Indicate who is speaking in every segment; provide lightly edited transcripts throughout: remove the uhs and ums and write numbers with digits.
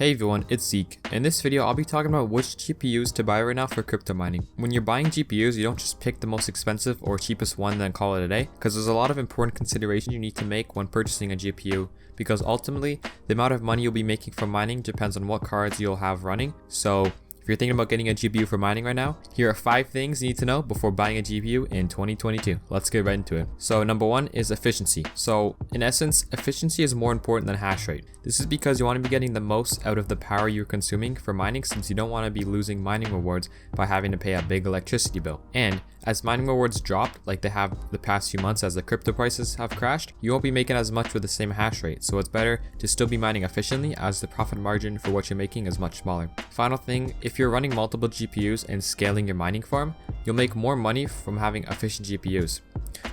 Speaker 1: Hey everyone, it's Zeke. In this video, I'll be talking about which GPUs to buy right now for crypto mining. When you're buying GPUs, you don't just pick the most expensive or cheapest one then call it a day, because there's a lot of important considerations you need to make when purchasing a GPU, because ultimately, the amount of money you'll be making from mining depends on what cards you'll have running. So if you're thinking about getting a GPU for mining right now, here are 5 things you need to know before buying a GPU in 2022. Let's get right into it. So number 1 is efficiency. So in essence, efficiency is more important than hash rate. This is because you want to be getting the most out of the power you're consuming for mining, since you don't want to be losing mining rewards by having to pay a big electricity bill. And as mining rewards dropped, like they have the past few months as the crypto prices have crashed, you won't be making as much with the same hash rate. So it's better to still be mining efficiently, as the profit margin for what you're making is much smaller. Final thing, if you're running multiple GPUs and scaling your mining farm, you'll make more money from having efficient GPUs.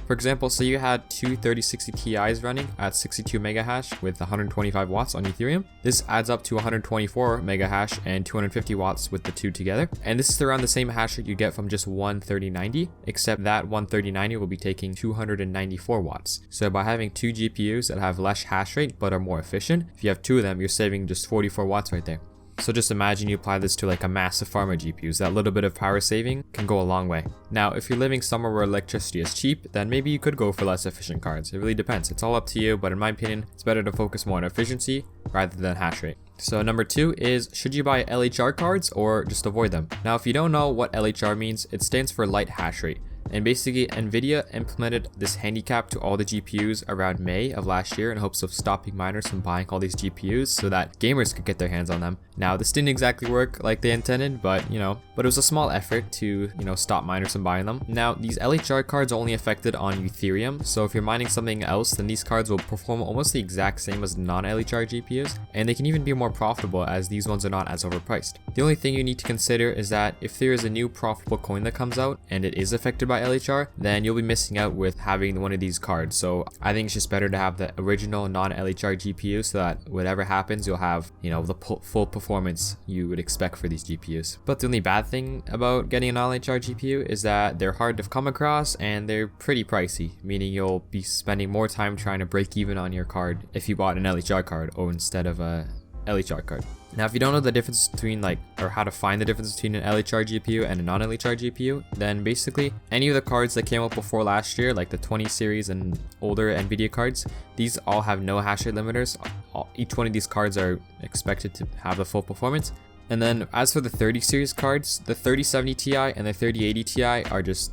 Speaker 1: For example, say you had two 3060 Ti's running at 62 mega hash with 125 watts on Ethereum. This adds up to 124 mega hash and 250 watts with the two together. And this is around the same hash rate you get from just one 3090, except that one 3090 will be taking 294 watts. So by having two GPUs that have less hash rate but are more efficient, if you have two of them, you're saving just 44 watts right there. So just imagine you apply this to like a massive farm of GPUs. That little bit of power saving can go a long way. Now, if you're living somewhere where electricity is cheap, then maybe you could go for less efficient cards. It really depends. It's all up to you, but in my opinion, it's better to focus more on efficiency rather than hash rate. So number 2 is, should you buy LHR cards or just avoid them? Now, if you don't know what LHR means, it stands for light hash rate. And basically, Nvidia implemented this handicap to all the GPUs around May of last year in hopes of stopping miners from buying all these GPUs so that gamers could get their hands on them. Now, this didn't exactly work like they intended, but it was a small effort to, stop miners from buying them. Now, these LHR cards are only affected on Ethereum, so if you're mining something else, then these cards will perform almost the exact same as non-LHR GPUs, and they can even be more profitable as these ones are not as overpriced. The only thing you need to consider is that if there is a new profitable coin that comes out and it is affected by LHR, then you'll be missing out with having one of these cards. So I think it's just better to have the original non-LHR GPU so that whatever happens, you'll have, the full performance you would expect for these GPUs. But the only bad thing about getting a non-LHR GPU is that they're hard to come across and they're pretty pricey, meaning you'll be spending more time trying to break even on your card if you bought an LHR card or instead of a LHR card. Now, if you don't know the difference between or how to find the difference between an LHR GPU and a non-LHR GPU, then basically any of the cards that came out before last year, like the 20 series and older Nvidia cards, these all have no hash rate limiters. Each one of these cards are expected to have the full performance. And then as for the 30 series cards, the 3070 Ti and the 3080 Ti are just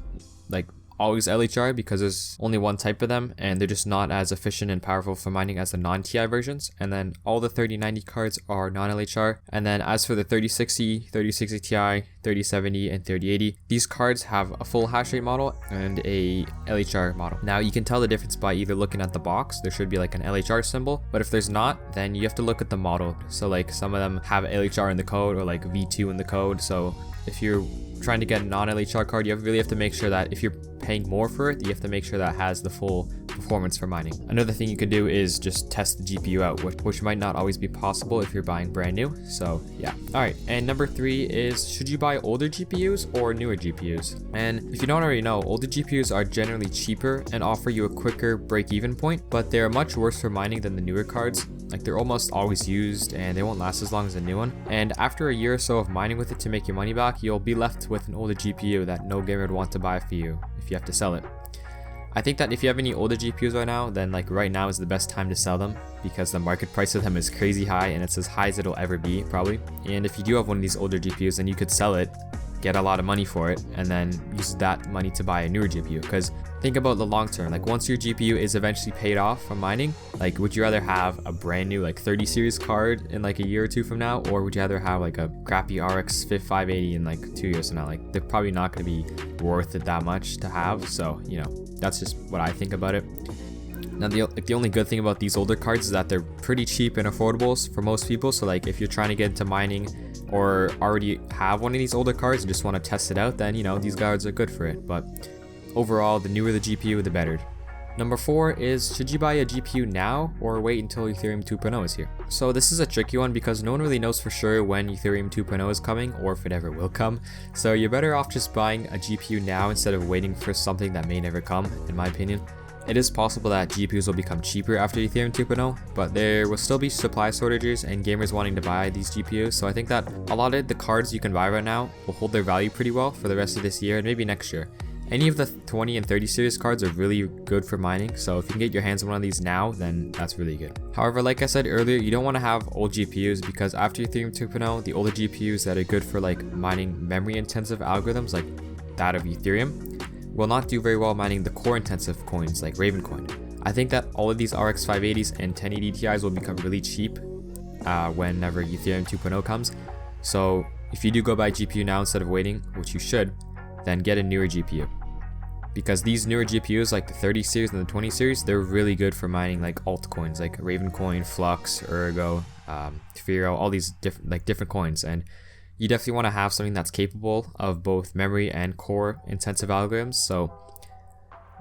Speaker 1: always LHR because there's only one type of them and they're just not as efficient and powerful for mining as the non-Ti versions. And then all the 3090 cards are non-LHR. And then as for the 3060, 3060 Ti, 3070 and 3080, these cards have a full hash rate model and a LHR model. Now you can tell the difference by either looking at the box. There should be an LHR symbol, but if there's not, then you have to look at the model. So some of them have LHR in the code or V2 in the code. So if you're trying to get a non-LHR card, you really have to make sure that if you're paying more for it, you have to make sure that it has the full performance for mining. Another thing you could do is just test the GPU out, which might not always be possible if you're buying brand new. So yeah. Alright, and number 3 is, should you buy older GPUs or newer GPUs? And if you don't already know, older GPUs are generally cheaper and offer you a quicker break-even point, but they're much worse for mining than the newer cards. They're almost always used and they won't last as long as a new one. And after a year or so of mining with it to make your money back, you'll be left with an older GPU that no gamer would want to buy for you if you have to sell it. I think that if you have any older GPUs right now, then right now is the best time to sell them because the market price of them is crazy high and it's as high as it'll ever be probably. And if you do have one of these older GPUs, then you could sell it, get a lot of money for it, and then use that money to buy a newer GPU. Because think about the long term, once your GPU is eventually paid off from mining, would you rather have a brand new 30 series card in a year or two from now, or would you rather have a crappy RX 580 in 2 years from now? They're probably not going to be worth it that much to have. So that's just what I think about it. Now the only good thing about these older cards is that they're pretty cheap and affordable for most people. So if you're trying to get into mining or already have one of these older cards and just want to test it out, then these cards are good for it. But overall, the newer the GPU, the better. Number 4 is, should you buy a GPU now or wait until Ethereum 2.0 is here? So this is a tricky one because no one really knows for sure when Ethereum 2.0 is coming or if it ever will come. So you're better off just buying a GPU now instead of waiting for something that may never come, in my opinion. It is possible that GPUs will become cheaper after Ethereum 2.0, but there will still be supply shortages and gamers wanting to buy these GPUs, so I think that a lot of the cards you can buy right now will hold their value pretty well for the rest of this year and maybe next year. Any of the 20 and 30 series cards are really good for mining, so if you can get your hands on one of these now, then that's really good. However, like I said earlier, you don't want to have old GPUs because after Ethereum 2.0, the older GPUs that are good for like mining memory intensive algorithms like that of Ethereum will not do very well mining the core intensive coins like Ravencoin. I think that all of these RX 580s and 1080 Ti's will become really cheap whenever Ethereum 2.0 comes. So if you do go buy a GPU now instead of waiting, which you should, then get a newer GPU. Because these newer GPUs like the 30 series and the 20 series, they're really good for mining like altcoins like Ravencoin, Flux, Ergo, Firo, all these different coins. And you definitely want to have something that's capable of both memory and core intensive algorithms. So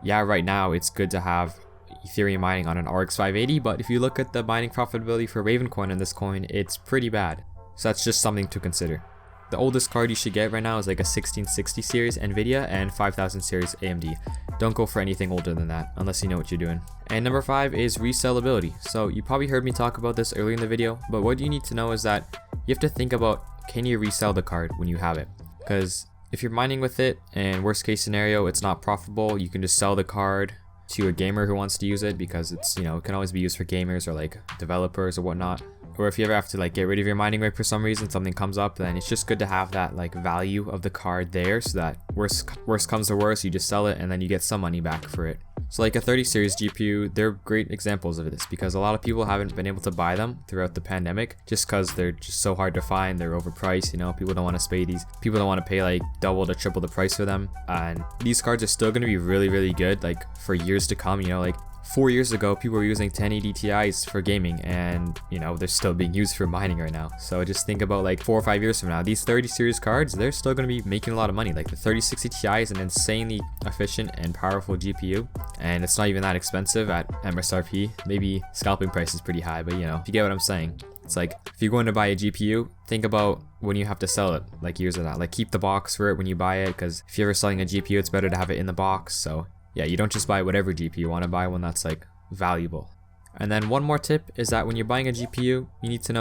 Speaker 1: yeah, right now it's good to have Ethereum mining on an RX 580, but if you look at the mining profitability for Ravencoin on this coin, it's pretty bad. So that's just something to consider. The oldest card you should get right now is like a 1660 series Nvidia and 5000 series AMD. Don't go for anything older than that unless you know what you're doing. And number 5 is resellability. So you probably heard me talk about this earlier in the video, but what you need to know is that you have to think about, can you resell the card when you have it? Because if you're mining with it and worst case scenario it's not profitable, you can just sell the card to a gamer who wants to use it because it's, it can always be used for gamers or like developers or whatnot. Or if you ever have to like get rid of your mining rig for some reason, something comes up, then it's just good to have that like value of the card there so that worst comes to worst, you just sell it and then you get some money back for it. So like a 30 series GPU, they're great examples of this because a lot of people haven't been able to buy them throughout the pandemic just because they're just so hard to find, they're overpriced, people don't want to pay people don't want to pay like double to triple the price for them. And these cards are still going to be really, really good like for years to come, like 4 years ago, people were using 1080 Ti's for gaming and, they're still being used for mining right now. So just think about like 4 or 5 years from now, these 30 series cards, they're still going to be making a lot of money. Like the 3060 Ti is an insanely efficient and powerful GPU, and it's not even that expensive at MSRP. Maybe scalping price is pretty high, but if you get what I'm saying. It's like, if you're going to buy a GPU, think about when you have to sell it, like years of that. Like keep the box for it when you buy it, because if you're ever selling a GPU, it's better to have it in the box. So yeah, you don't just buy whatever GPU, you want to buy one that's like valuable. And then one more tip is that when you're buying a GPU, you need to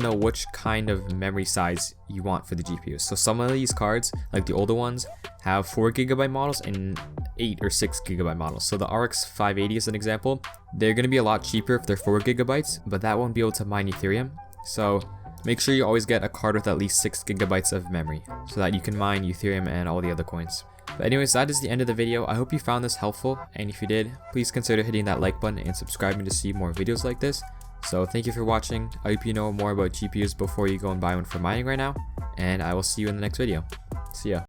Speaker 1: know which kind of memory size you want for the GPU. So some of these cards, like the older ones, have 4GB models and 8 or 6GB models. So the RX 580 is an example. They're going to be a lot cheaper if they're 4GB, but that won't be able to mine Ethereum. So make sure you always get a card with at least 6GB of memory so that you can mine Ethereum and all the other coins. But anyways, that is the end of the video. I hope you found this helpful, and if you did, please consider hitting that like button and subscribing to see more videos like this. So thank you for watching. I hope you know more about GPUs before you go and buy one for mining right now, and I will see you in the next video. See ya.